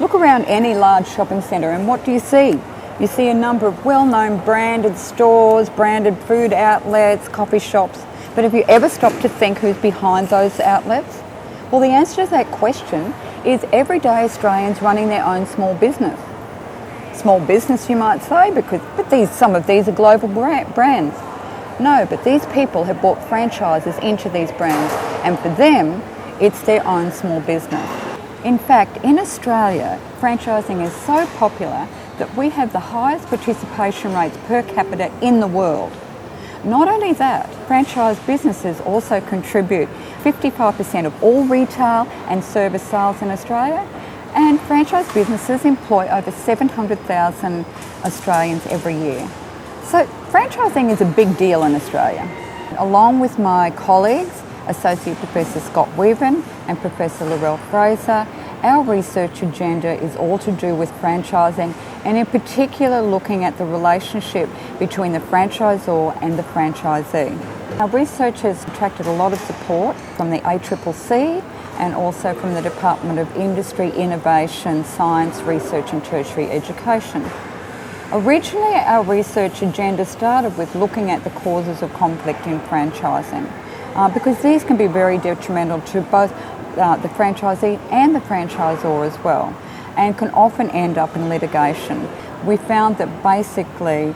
Look around any large shopping centre and what do you see? You see a number of well-known branded stores, branded food outlets, coffee shops. But have you ever stopped to think who's behind those outlets? Well, the answer to that question is everyday Australians running their own small business. Small business, you might say, but some of these are global brands. No, but these people have bought franchises into these brands, and for them, it's their own small business. In fact, in Australia, franchising is so popular that we have the highest participation rates per capita in the world. Not only that, franchise businesses also contribute 55% of all retail and service sales in Australia, and franchise businesses employ over 700,000 Australians every year. So franchising is a big deal in Australia. Along with my colleagues, Associate Professor Scott Weaven and Professor Laurel Fraser, our research agenda is all to do with franchising, and in particular looking at the relationship between the franchisor and the franchisee. Our research has attracted a lot of support from the ACCC and also from the Department of Industry, Innovation, Science, Research and Tertiary Education. Originally, our research agenda started with looking at the causes of conflict in franchising, because these can be very detrimental to both the franchisee and the franchisor as well, and can often end up in litigation. We found that basically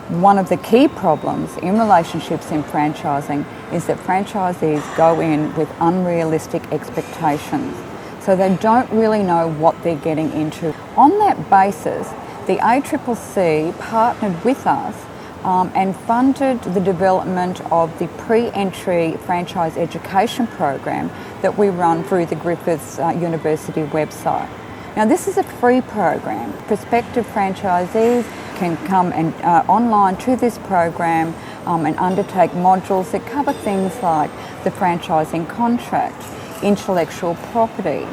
one of the key problems in relationships in franchising is that franchisees go in with unrealistic expectations, so they don't really know what they're getting into. On that basis, the ACCC partnered with us and funded the development of the pre-entry franchise education program that we run through the Griffith University website. Now, this is a free program. Prospective franchisees can come and online to this program and undertake modules that cover things like the franchising contract, intellectual property,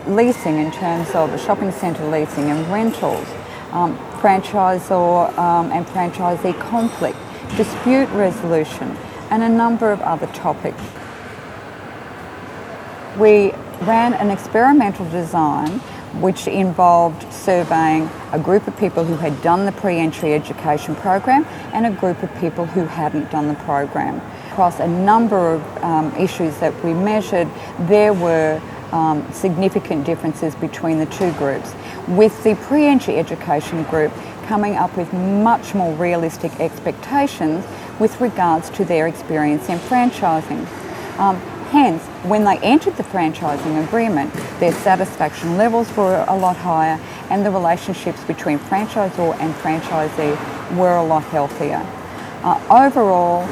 leasing in terms of shopping centre leasing and rentals, franchisor and franchisee conflict, dispute resolution, and a number of other topics. We ran an experimental design which involved surveying a group of people who had done the pre-entry education program and a group of people who hadn't done the program. Across a number of issues that we measured, there were significant differences between the two groups, with the pre-entry education group coming up with much more realistic expectations with regards to their experience in franchising. Hence, when they entered the franchising agreement, their satisfaction levels were a lot higher and the relationships between franchisor and franchisee were a lot healthier. Overall,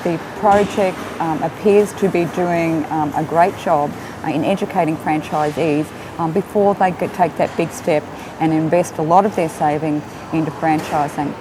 the project appears to be doing a great job in educating franchisees before they take that big step and invest a lot of their savings into franchising.